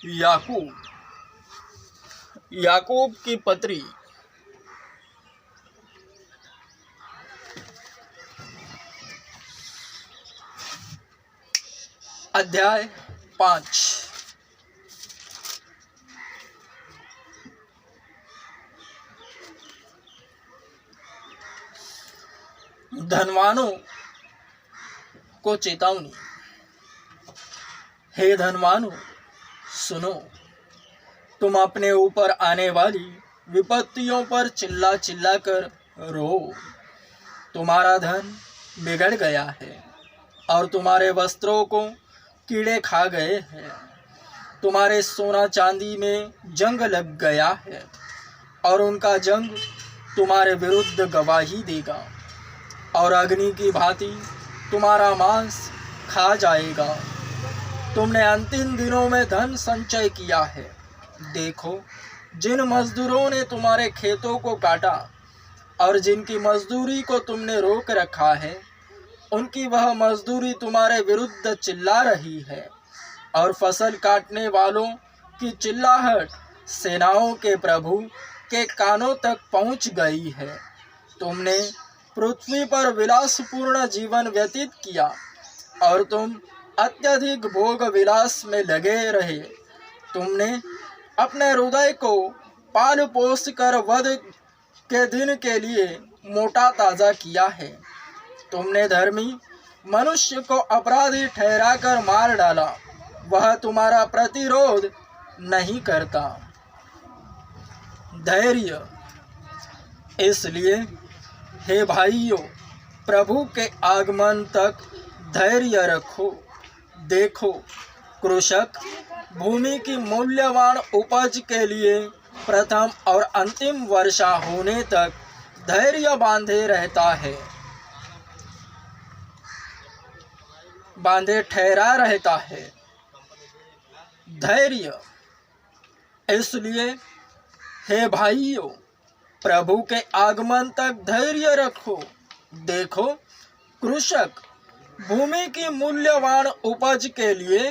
याकूब याकूब की पत्री अध्याय 5। धनवानों को चेतावनी। हे धनवानों, सुनो, तुम अपने ऊपर आने वाली विपत्तियों पर चिल्ला चिल्ला कर रो। तुम्हारा धन बिगड़ गया है और तुम्हारे वस्त्रों को कीड़े खा गए हैं। तुम्हारे सोना चांदी में जंग लग गया है और उनका जंग तुम्हारे विरुद्ध गवाही देगा और अग्नि की भांति तुम्हारा मांस खा जाएगा। तुमने अंतिम दिनों में धन संचय किया है। देखो, जिन मजदूरों ने तुम्हारे खेतों को काटा और जिनकी मजदूरी को तुमने रोक रखा है, उनकी वह मजदूरी तुम्हारे विरुद्ध चिल्ला रही है और फसल काटने वालों की चिल्लाहट सेनाओं के प्रभु के कानों तक पहुंच गई है। तुमने पृथ्वी पर विलासपूर्ण जीवन व्यतीत किया और तुम अत्यधिक भोग विलास में लगे रहे। तुमने अपने हृदय को पाल पोस कर वध के दिन के लिए मोटा ताज़ा किया है। तुमने धर्मी मनुष्य को अपराधी ठहराकर मार डाला, वह तुम्हारा प्रतिरोध नहीं करता। धैर्य। इसलिए हे भाइयों, प्रभु के आगमन तक धैर्य रखो। देखो, कृषक भूमि की मूल्यवान उपज के लिए प्रथम और अंतिम वर्षा होने तक धैर्य बांधे ठहरा रहता है। धैर्य। इसलिए हे भाइयों, प्रभु के आगमन तक धैर्य रखो। देखो, कृषक भूमि की मूल्यवान उपज के लिए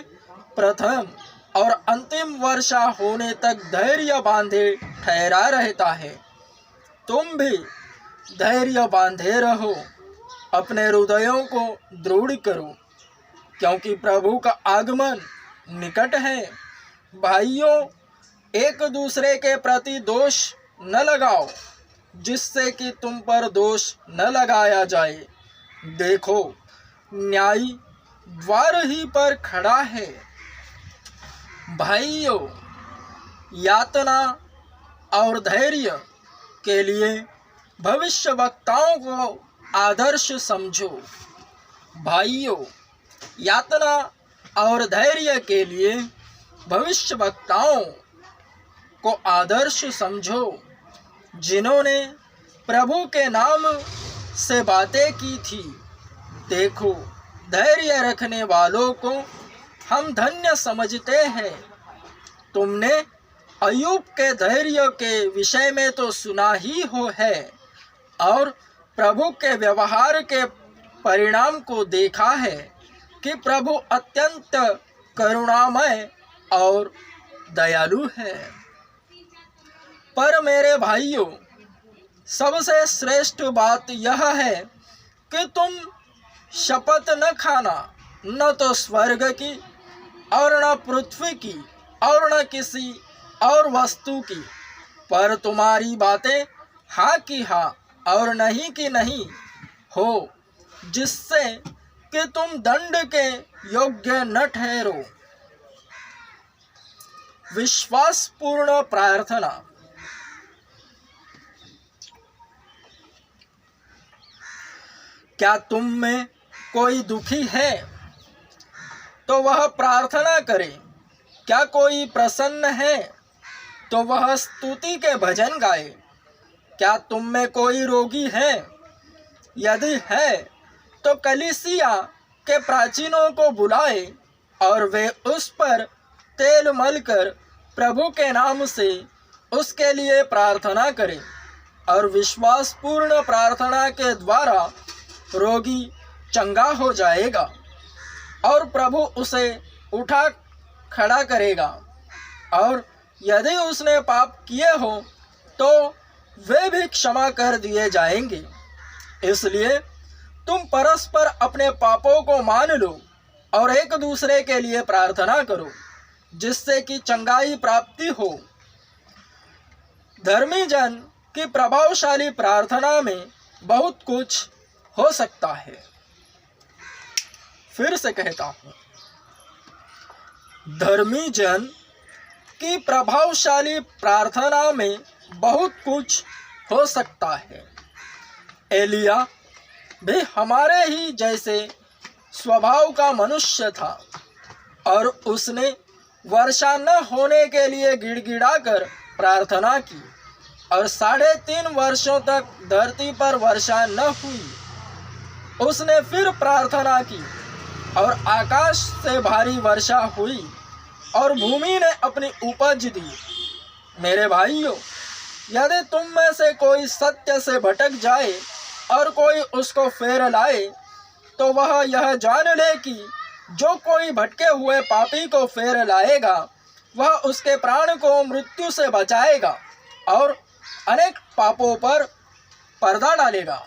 प्रथम और अंतिम वर्षा होने तक धैर्य बांधे ठहरा रहता है। तुम भी धैर्य बांधे रहो, अपने हृदयों को दृढ़ करो, क्योंकि प्रभु का आगमन निकट है। भाइयों, एक दूसरे के प्रति दोष न लगाओ, जिससे कि तुम पर दोष न लगाया जाए। देखो, न्यायी द्वार ही पर खड़ा है। भाइयों, यातना और धैर्य के लिए भविष्यवक्ताओं को आदर्श समझो। भाइयों, यातना और धैर्य के लिए भविष्यवक्ताओं को आदर्श समझो, जिन्होंने प्रभु के नाम से बातें की थी। देखो, धैर्य रखने वालों को हम धन्य समझते हैं। तुमने अय्यूब के धैर्य के विषय में तो सुना ही हो है और प्रभु के व्यवहार के परिणाम को देखा है कि प्रभु अत्यंत करुणामय और दयालु है। पर मेरे भाइयों, सबसे श्रेष्ठ बात यह है कि तुम शपथ न खाना, न तो स्वर्ग की और न पृथ्वी की और न किसी और वस्तु की, पर तुम्हारी बातें हाँ की हाँ और नहीं की नहीं हो, जिससे कि तुम दंड के योग्य न ठहरो। विश्वासपूर्ण प्रार्थना। क्या तुम में कोई दुखी है तो वह प्रार्थना करे। क्या कोई प्रसन्न है तो वह स्तुति के भजन गाए। क्या तुम में कोई रोगी है? यदि है तो कलीसिया के प्राचीनों को बुलाए और वे उस पर तेल मलकर प्रभु के नाम से उसके लिए प्रार्थना करें, और विश्वासपूर्ण प्रार्थना के द्वारा रोगी चंगा हो जाएगा और प्रभु उसे उठा खड़ा करेगा। और यदि उसने पाप किए हो तो वे भी क्षमा कर दिए जाएंगे। इसलिए तुम परस्पर अपने पापों को मान लो और एक दूसरे के लिए प्रार्थना करो, जिससे कि चंगाई प्राप्ति हो। धर्मी जन की प्रभावशाली प्रार्थना में बहुत कुछ हो सकता है। फिर से कहता हूँ, धर्मी जन की प्रभावशाली प्रार्थना में बहुत कुछ हो सकता है। एलिया भी हमारे ही जैसे स्वभाव का मनुष्य था और उसने वर्षा न होने के लिए गिड़गिड़ाकर प्रार्थना की और 3.5 वर्षों तक धरती पर वर्षा न हुई। उसने फिर प्रार्थना की और आकाश से भारी वर्षा हुई और भूमि ने अपनी उपज दी। मेरे भाइयों, यदि तुम में से कोई सत्य से भटक जाए और कोई उसको फेर लाए, तो वह यह जान ले कि जो कोई भटके हुए पापी को फेर लाएगा वह उसके प्राण को मृत्यु से बचाएगा और अनेक पापों पर पर्दा डालेगा।